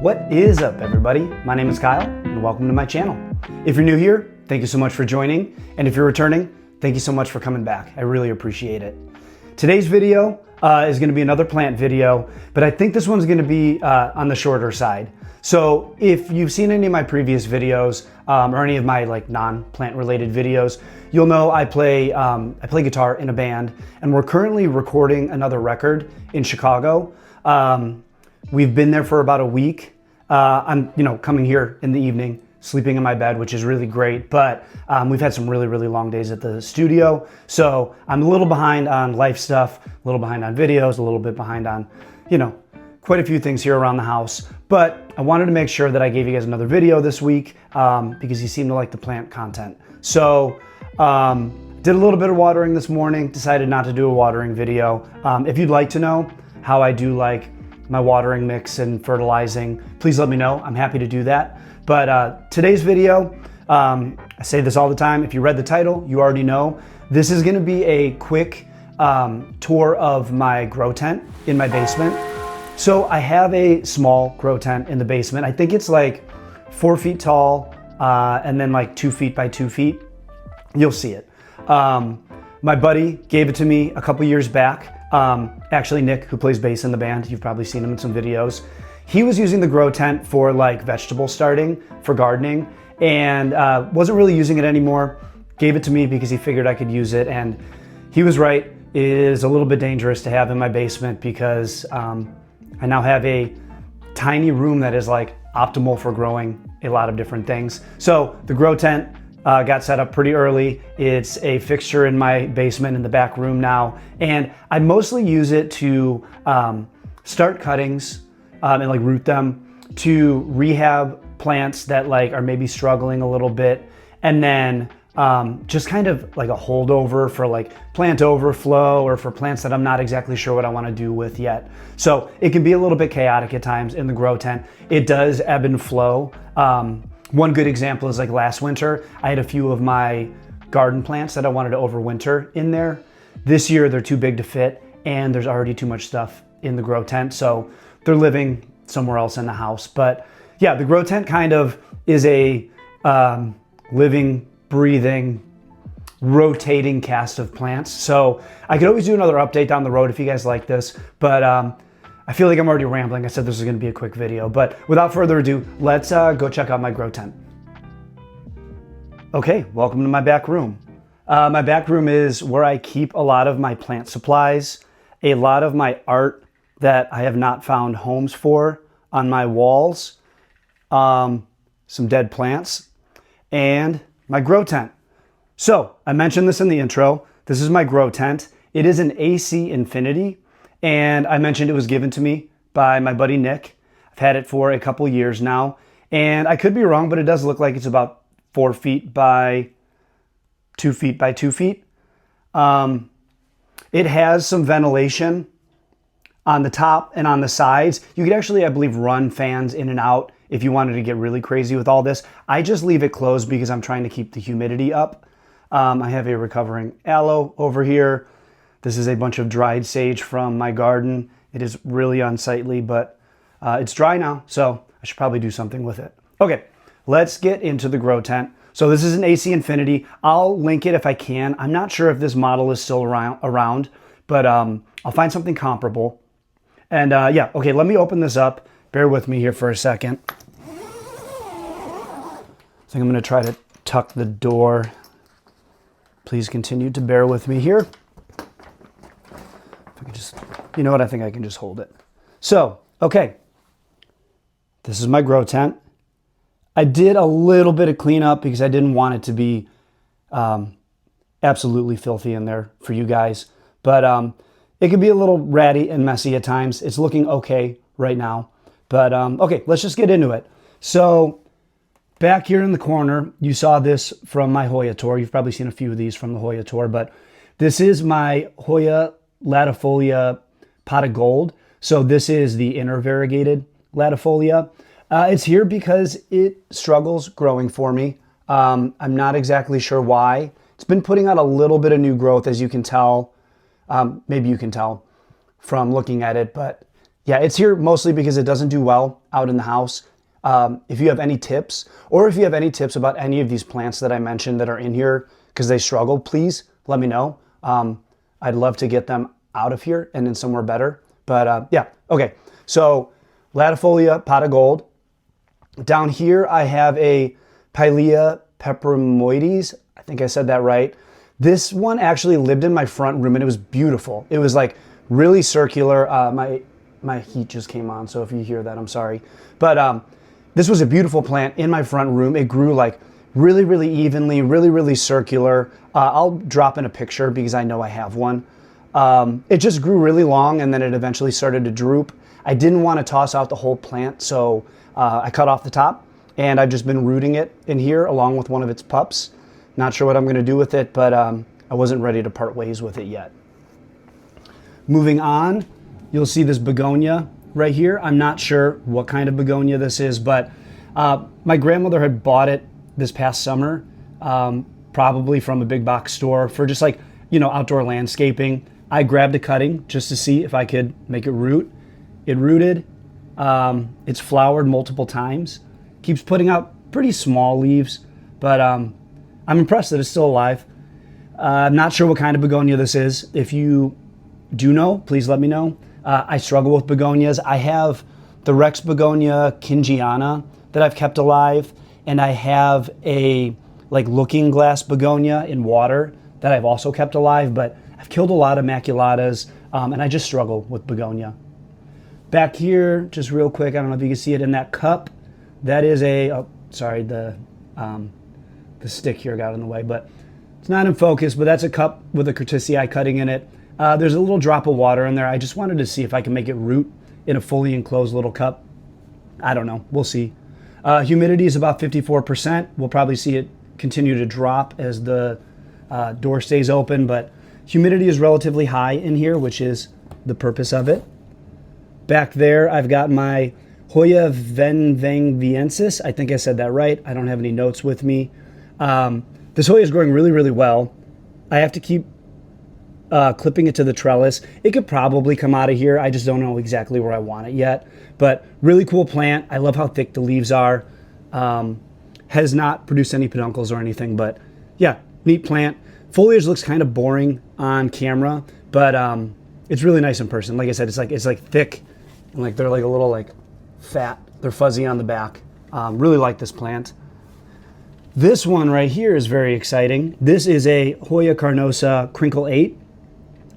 What is up, everybody? My name is Kyle and welcome to my channel. If you're new here, thank you so much for joining. And if you're returning, thank you so much for coming back. I really appreciate it. Today's video is going to be another plant video, but I think this one's going to be on the shorter side. So if you've seen any of my previous videos or any of my non-plant related videos, you'll know I play guitar in a band, and we're currently recording another record in Chicago. We've been there for about a week. I'm coming here in the evening, sleeping in my bed, which is really great, but we've had some really long days at the studio. So I'm a little behind on life stuff, a little behind on videos, a little bit behind on, quite a few things here around the house. But I wanted to make sure that I gave you guys another video this week because you seem to like the plant content. So did a little bit of watering this morning, decided not to do a watering video. If you'd like to know how I do my watering mix and fertilizing, please let me know. I'm happy to do that. But today's video, I say this all the time. If you read the title, you already know. This is gonna be a quick tour of my grow tent in my basement. So I have a small grow tent in the basement. I think it's 4 feet tall and then 2 feet by 2 feet. You'll see it. My buddy gave it to me a couple years back. Actually, Nick, who plays bass in the band, you've probably seen him in some videos. He was using the grow tent for vegetable starting, for gardening, and wasn't really using it anymore. Gave it to me because he figured I could use it, and he was right. It is a little bit dangerous to have in my basement because I now have a tiny room that is optimal for growing a lot of different things. So the grow tent got set up pretty early. It's a fixture in my basement in the back room now. And I mostly use it to start cuttings and root them, to rehab plants that are maybe struggling a little bit. And then just kind of a holdover for plant overflow or for plants that I'm not exactly sure what I want to do with yet. So it can be a little bit chaotic at times in the grow tent. It does ebb and flow. One good example is last winter, I had a few of my garden plants that I wanted to overwinter in there. This year they're too big to fit and there's already too much stuff in the grow tent, so they're living somewhere else in the house. But yeah, the grow tent kind of is a living, breathing, rotating cast of plants. So I could always do another update down the road if you guys like this, but I feel like I'm already rambling. I said this was gonna be a quick video, but without further ado, let's go check out my grow tent. Okay, welcome to my back room. My back room is where I keep a lot of my plant supplies, a lot of my art that I have not found homes for on my walls, some dead plants, and my grow tent. So I mentioned this in the intro. This is my grow tent. It is an AC Infinity. And I mentioned it was given to me by my buddy Nick. I've had it for a couple years now, and I could be wrong, but it does look like it's about 4 feet by 2 feet by 2 feet. It has some ventilation on the top and on the sides. You could actually, I believe, run fans in and out if you wanted to get really crazy with all this. I just leave it closed because I'm trying to keep the humidity up. I have a recovering aloe over here. This is a bunch of dried sage from my garden. It is really unsightly, but it's dry now, so I should probably do something with it. Okay, let's get into the grow tent. So this is an AC Infinity. I'll link it if I can. I'm not sure if this model is still around, but I'll find something comparable. And yeah, okay, let me open this up. Bear with me here for a second. I think I'm gonna try to tuck the door. Please continue to bear with me here. You know what, I think I can just hold it. So, okay, this is my grow tent. I did a little bit of cleanup because I didn't want it to be absolutely filthy in there for you guys. But it can be a little ratty and messy at times. It's looking okay right now. But okay, let's just get into it. So back here in the corner, you saw this from my Hoya tour. You've probably seen a few of these from the Hoya tour, but this is my Hoya latifolia pot of gold. So this is the inner variegated latifolia. It's here because it struggles growing for me. I'm not exactly sure why. It's been putting out a little bit of new growth, as you can tell. Maybe you can tell from looking at it, but yeah, it's here mostly because it doesn't do well out in the house. If you have any tips, or if you have any tips about any of these plants that I mentioned that are in here because they struggle, please let me know. I'd love to get them out of here and in somewhere better. But yeah, okay. So latifolia, pot of gold. Down here I have a Pilea peperomioides. I think I said that right. This one actually lived in my front room and it was beautiful. It was like really circular. My heat just came on, so if you hear that, I'm sorry. But this was a beautiful plant in my front room. It grew like really, really evenly, really, really circular. I'll drop in a picture because I know I have one. It just grew really long and then it eventually started to droop. I didn't want to toss out the whole plant, so I cut off the top and I've just been rooting it in here along with one of its pups. Not sure what I'm going to do with it, but I wasn't ready to part ways with it yet. Moving on, you'll see this begonia right here. I'm not sure what kind of begonia this is, but my grandmother had bought it this past summer, probably from a big box store for just like, you know, outdoor landscaping. I grabbed a cutting just to see if I could make it root. It rooted. It's flowered multiple times. Keeps putting out pretty small leaves, but I'm impressed that it's still alive. I'm not sure what kind of begonia this is. If you do know, please let me know. I struggle with begonias. I have the Rex begonia kingiana that I've kept alive, and I have a like looking glass begonia in water that I've also kept alive, but I've killed a lot of maculatas, and I just struggle with begonia. Back here, just real quick, I don't know if you can see it in that cup. That is a, oh, sorry, the stick here got in the way, but it's not in focus, but that's a cup with a curtisii cutting in it. There's a little drop of water in there. I just wanted to see if I can make it root in a fully enclosed little cup. I don't know. We'll see. Humidity is about 54%. We'll probably see it continue to drop as the door stays open, but humidity is relatively high in here, which is the purpose of it. Back there, I've got my Hoya vangviensis. I think I said that right. I don't have any notes with me. This Hoya is growing really, really well. I have to keep clipping it to the trellis. It could probably come out of here. I just don't know exactly where I want it yet. But really cool plant. I love how thick the leaves are. Has not produced any peduncles or anything, but yeah, neat plant. Foliage looks kind of boring on camera, but it's really nice in person. Like I said, it's like thick and like they're like a little like fat. They're fuzzy on the back. Really like this plant. This one right here is very exciting. This is a Hoya carnosa Krinkle 8.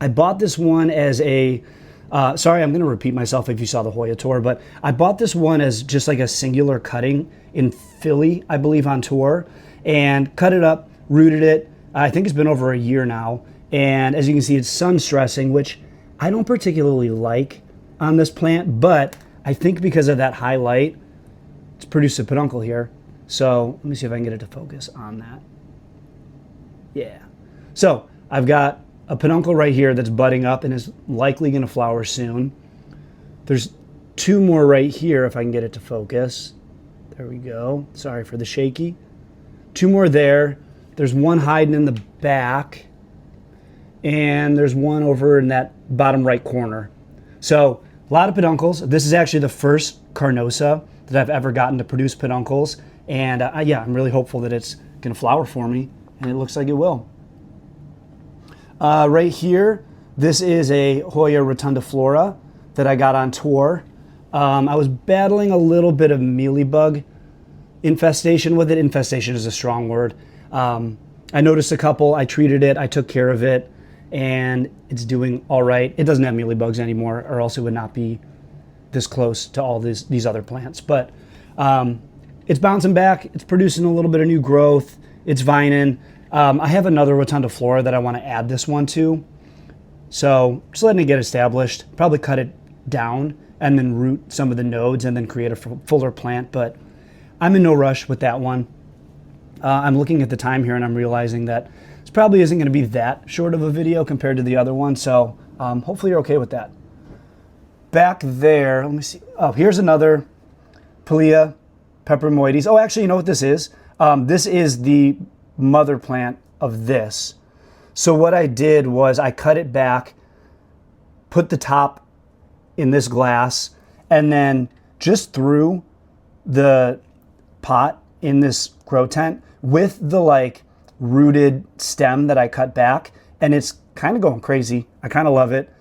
I bought this one as a, sorry, I'm going to repeat myself if you saw the Hoya tour, but I bought this one as just like a singular cutting in Philly, I believe, on tour, and cut it up, rooted it. I think it's been over a year now, and as you can see, it's sun stressing, which I don't particularly like on this plant, but I think because of that high light, it's produced a peduncle here. So let me see if I can get it to focus on that. Yeah. So I've got a peduncle right here that's budding up and is likely going to flower soon. There's two more right here if I can get it to focus. There we go. Sorry for the shaky. Two more there. There's one hiding in the back. And there's one over in that bottom right corner. So a lot of peduncles. This is actually the first carnosa that I've ever gotten to produce peduncles. And yeah, I'm really hopeful that it's going to flower for me. And it looks like it will. Right here, this is a Hoya rotundiflora that I got on tour. I was battling a little bit of mealybug infestation with it. Infestation is a strong word. I noticed a couple, I treated it, I took care of it, and it's doing all right. It doesn't have mealybugs anymore, or else it would not be this close to all these other plants. But it's bouncing back, it's producing a little bit of new growth, it's vining. I have another rotundiflora that I want to add this one to. So just letting it get established, probably cut it down and then root some of the nodes and then create a fuller plant, but I'm in no rush with that one. I'm looking at the time here and I'm realizing that this probably isn't going to be that short of a video compared to the other one, so hopefully you're okay with that. Back there, let me see. Oh, here's another Pilea peperomioides. Oh, actually, you know what this is? This is the mother plant of this. So what I did was I cut it back, put the top in this glass and then just threw the pot in this grow tent with the like rooted stem that I cut back, and it's kind of going crazy. I kind of love it.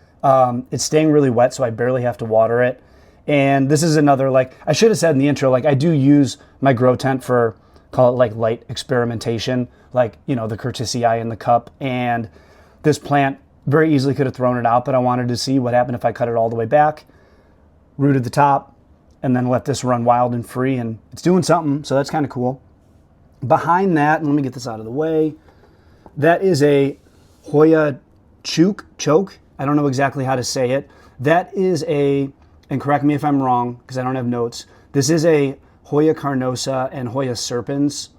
It's staying really wet, so I barely have to water it. And this is another, like I should have said in the intro, like I do use my grow tent for, call it like light experimentation, like, you know, the curtisii in the cup. And this plant very easily could have thrown it out, but I wanted to see what happened if I cut it all the way back, rooted the top, and then let this run wild and free, and it's doing something, so that's kind of cool. Behind that, and let me get this out of the way, that is a Hoya Chouke. I don't know exactly how to say it. That is a, and correct me if I'm wrong, because I don't have notes, this is a Hoya carnosa and Hoya serpens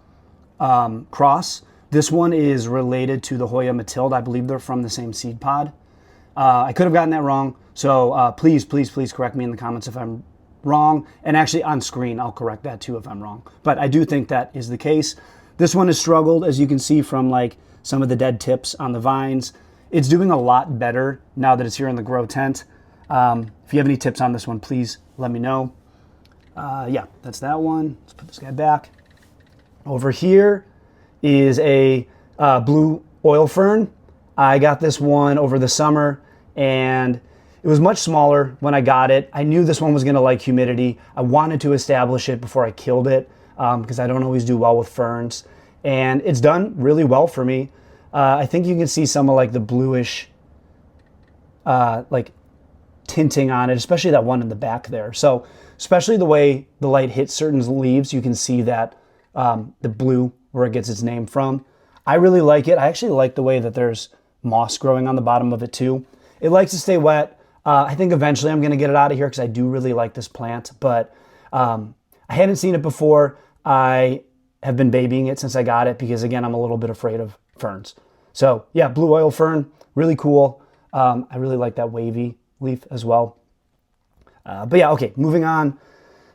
cross. This one is related to the Hoya Matilde. I believe they're from the same seed pod. I could have gotten that wrong, so please correct me in the comments if I'm wrong, and actually on screen I'll correct that too if I'm wrong, but I do think that is the case. This one has struggled, as you can see from like some of the dead tips on the vines. It's doing a lot better now that it's here in the grow tent. If you have any tips on this one, please let me know. Yeah, that's that one. Let's put this guy back. Over here is a blue oil fern. I got this one over the summer, and it was much smaller when I got it. I knew this one was gonna like humidity. I wanted to establish it before I killed it because I don't always do well with ferns. And it's done really well for me. I think you can see some of like the bluish like tinting on it, especially that one in the back there. So especially the way the light hits certain leaves, you can see that the blue where it gets its name from. I really like it. I actually like the way that there's moss growing on the bottom of it too. It likes to stay wet. I think eventually I'm going to get it out of here because I do really like this plant, but I hadn't seen it before. I have been babying it since I got it because, again, I'm a little bit afraid of ferns. So, yeah, blue oil fern, really cool. I really like that wavy leaf as well. But, yeah, okay, moving on.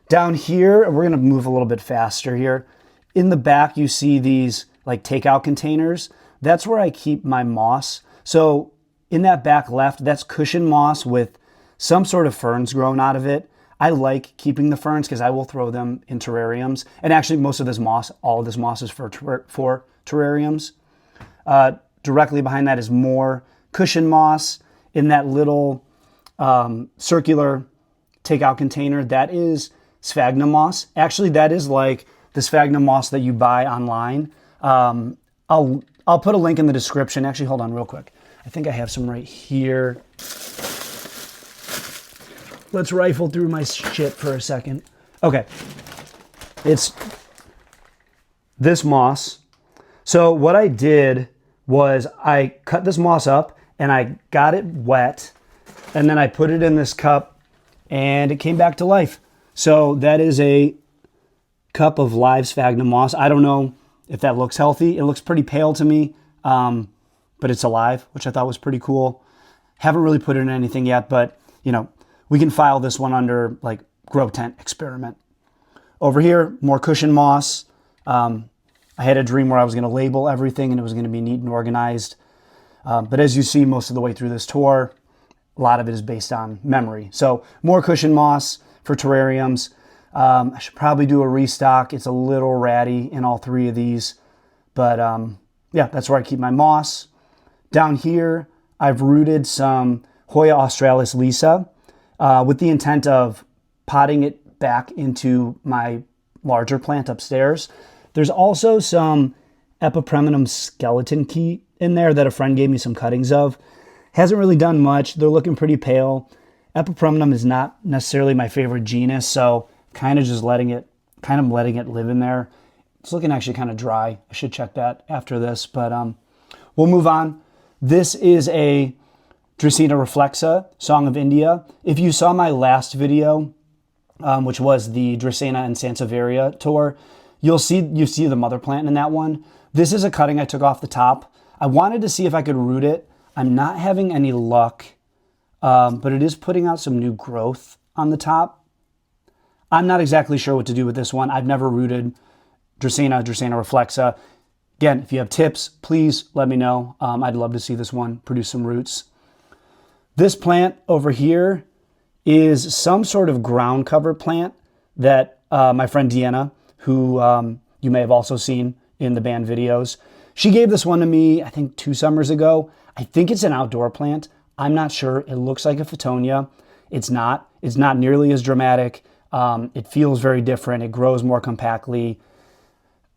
Down here, we're going to move a little bit faster here. In the back, you see these, like, takeout containers. That's where I keep my moss. So in that back left, that's cushion moss with some sort of ferns growing out of it. I like keeping the ferns because I will throw them in terrariums. And actually most of this moss, all of this moss is for terrariums. Directly behind that is more cushion moss in that little circular takeout container. That is sphagnum moss. Actually, that is like the sphagnum moss that you buy online. I'll put a link in the description. Actually, hold on real quick. I think I have some right here. Let's rifle through my shit for a second. Okay. It's this moss. So what I did was I cut this moss up and I got it wet, and then I put it in this cup and it came back to life. So that is a cup of live sphagnum moss. I don't know if that looks healthy. It looks pretty pale to me. But it's alive, which I thought was pretty cool. Haven't really put it in anything yet, but you know, we can file this one under like grow tent experiment. Over here, more cushion moss. I had a dream where I was going to label everything and it was going to be neat and organized. But as you see most of the way through this tour, a lot of it is based on memory. So more cushion moss for terrariums. I should probably do a restock. It's a little ratty in all three of these, but yeah, that's where I keep my moss. Down here, I've rooted some Hoya australis Lisa with the intent of potting it back into my larger plant upstairs. There's also some Epipremnum skeleton key in there that a friend gave me some cuttings of. Hasn't really done much. They're looking pretty pale. Epipremnum is not necessarily my favorite genus, so kind of just letting it live in there. It's looking actually kind of dry. I should check that after this, but we'll move on. This is a Dracaena reflexa, Song of India. If you saw my last video, which was the Dracaena and Sansevieria tour, you see the mother plant in that one. This is a cutting I took off the top. I wanted to see if I could root it. I'm not having any luck, but it is putting out some new growth on the top. I'm not exactly sure what to do with this one. I've never rooted Dracaena reflexa. Again, if you have tips, please let me know. I'd love to see this one produce some roots. This plant over here is some sort of ground cover plant that my friend Deanna, who you may have also seen in the band videos, she gave this one to me, I think 2 summers ago. I think it's an outdoor plant. I'm not sure. It looks like a Fittonia. It's not. It's not nearly as dramatic. It feels very different. It grows more compactly.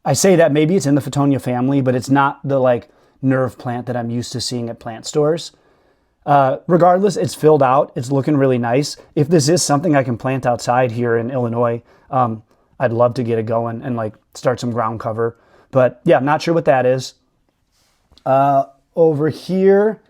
I say that maybe it's in the Fittonia family, but it's not the like nerve plant that I'm used to seeing at plant stores. Regardless, it's filled out. It's looking really nice. If this is something I can plant outside here in Illinois, I'd love to get it going and like start some ground cover. But yeah, I'm not sure what that is. Over here,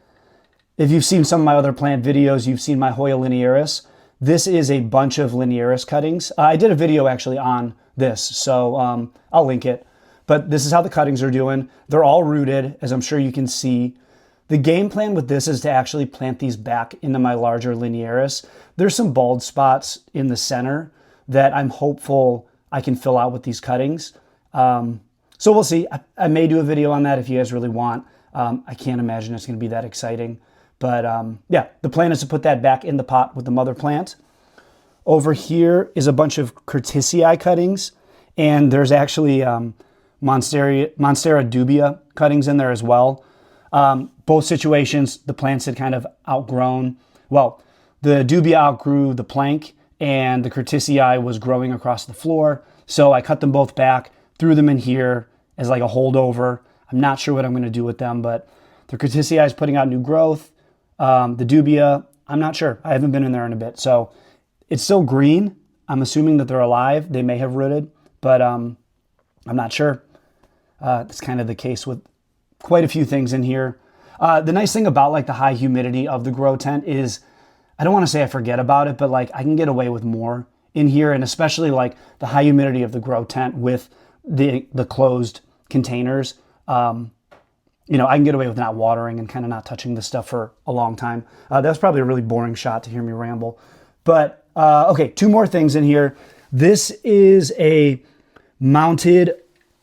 if you've seen some of my other plant videos, you've seen my Hoya linearis. This is a bunch of linearis cuttings. I did a video actually on this, so I'll link it. But this is how the cuttings are doing. They're all rooted, as I'm sure you can see. The game plan with this is to actually plant these back into my larger linearis. There's some bald spots in the center that I'm hopeful I can fill out with these cuttings. So we'll see. I may do a video on that if you guys really want. I can't imagine it's going to be that exciting. But yeah, the plan is to put that back in the pot with the mother plant. Over here is a bunch of curtisii cuttings. And there's actually Monstera dubia cuttings in there as well. Both situations, the plants had kind of outgrown. Well, the dubia outgrew the plank and the curtisii was growing across the floor. So I cut them both back, threw them in here as like a holdover. I'm not sure what I'm going to do with them, but the curtisii is putting out new growth. The dubia, I'm not sure. I haven't been in there in a bit. So it's still green. I'm assuming that they're alive. They may have rooted, but I'm not sure. That's kind of the case with quite a few things in here. The nice thing about like the high humidity of the grow tent is, I don't want to say I forget about it, but like I can get away with more in here, and especially like the high humidity of the grow tent with the closed containers. You know, I can get away with not watering and kind of not touching this stuff for a long time. That's probably a really boring shot to hear me ramble. But okay, 2 more things in here. This is a mounted,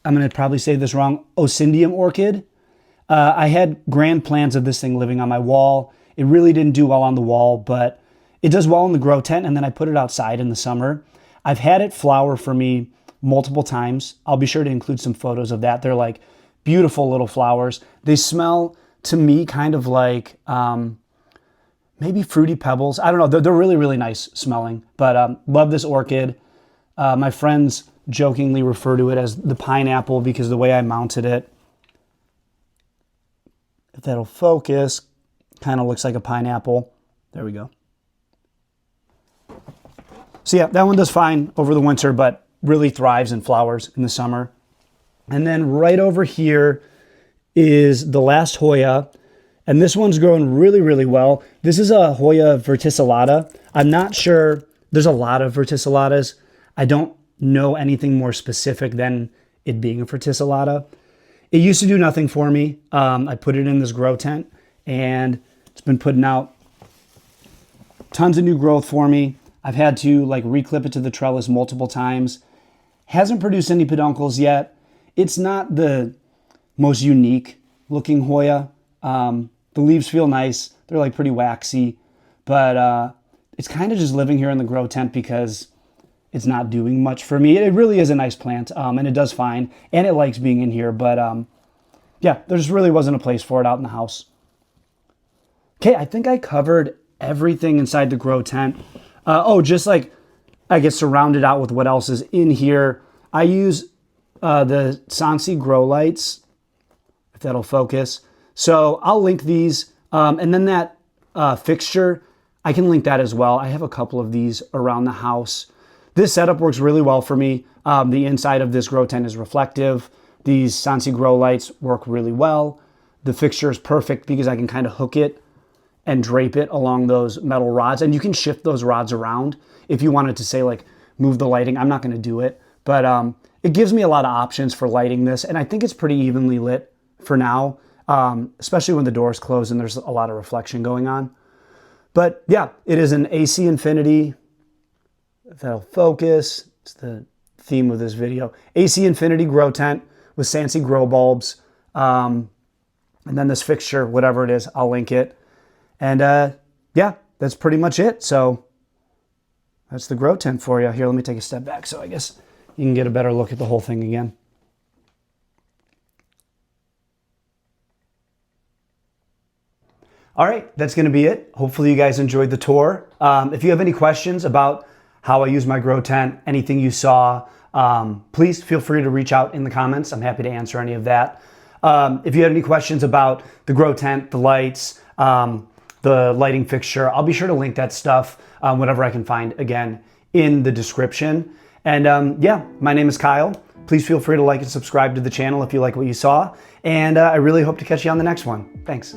I'm going to probably say this wrong, Oncidium orchid. I had grand plans of this thing living on my wall. It really didn't do well on the wall, but it does well in the grow tent, and then I put it outside in the summer. I've had it flower for me multiple times. I'll be sure to include some photos of that. They're like beautiful little flowers. They smell to me kind of like maybe fruity pebbles. I don't know. They're really, really nice smelling, but love this orchid. My friends jokingly refer to it as the pineapple because the way I mounted it, if that'll focus, kind of looks like a pineapple. There we go. So yeah, that one does fine over the winter, but really thrives and flowers in the summer. And then right over here is the last Hoya, and this one's growing really, really well. This is a Hoya vericillata. I'm not sure, there's a lot of vericillatas. I don't know anything more specific than it being a vericillata. It used to do nothing for me. I put it in this grow tent, and it's been putting out tons of new growth for me. I've had to like reclip it to the trellis multiple times. Hasn't produced any peduncles yet. It's not the most unique looking Hoya. The leaves feel nice. They're like pretty waxy, but it's kind of just living here in the grow tent because it's not doing much for me. It really is a nice plant, and it does fine, and it likes being in here, but yeah, there just really wasn't a place for it out in the house. Okay, I think I covered everything inside the grow tent. Just like I get surrounded out with what else is in here. I use the Sansi grow lights, if that'll focus. So I'll link these, and then that fixture, I can link that as well. I have a couple of these around the house. This setup works really well for me. The inside of this grow tent is reflective. These Sansi grow lights work really well. The fixture is perfect because I can kind of hook it and drape it along those metal rods. And you can shift those rods around if you wanted to say like move the lighting. I'm not going to do it, but it gives me a lot of options for lighting this. And I think it's pretty evenly lit for now, especially when the door's closed and there's a lot of reflection going on. But yeah, it is an AC Infinity. If that'll focus, it's the theme of this video. AC Infinity grow tent with Sansi grow bulbs. And then this fixture, whatever it is, I'll link it. And yeah, that's pretty much it. So that's the grow tent for you. Here, let me take a step back so I guess you can get a better look at the whole thing again. All right, that's going to be it. Hopefully you guys enjoyed the tour. If you have any questions about how I use my grow tent, anything you saw, please feel free to reach out in the comments. I'm happy to answer any of that. If you have any questions about the grow tent, the lights, the lighting fixture, I'll be sure to link that stuff, whatever I can find, again, in the description. And yeah, my name is Kyle. Please feel free to like and subscribe to the channel if you like what you saw. And I really hope to catch you on the next one. Thanks.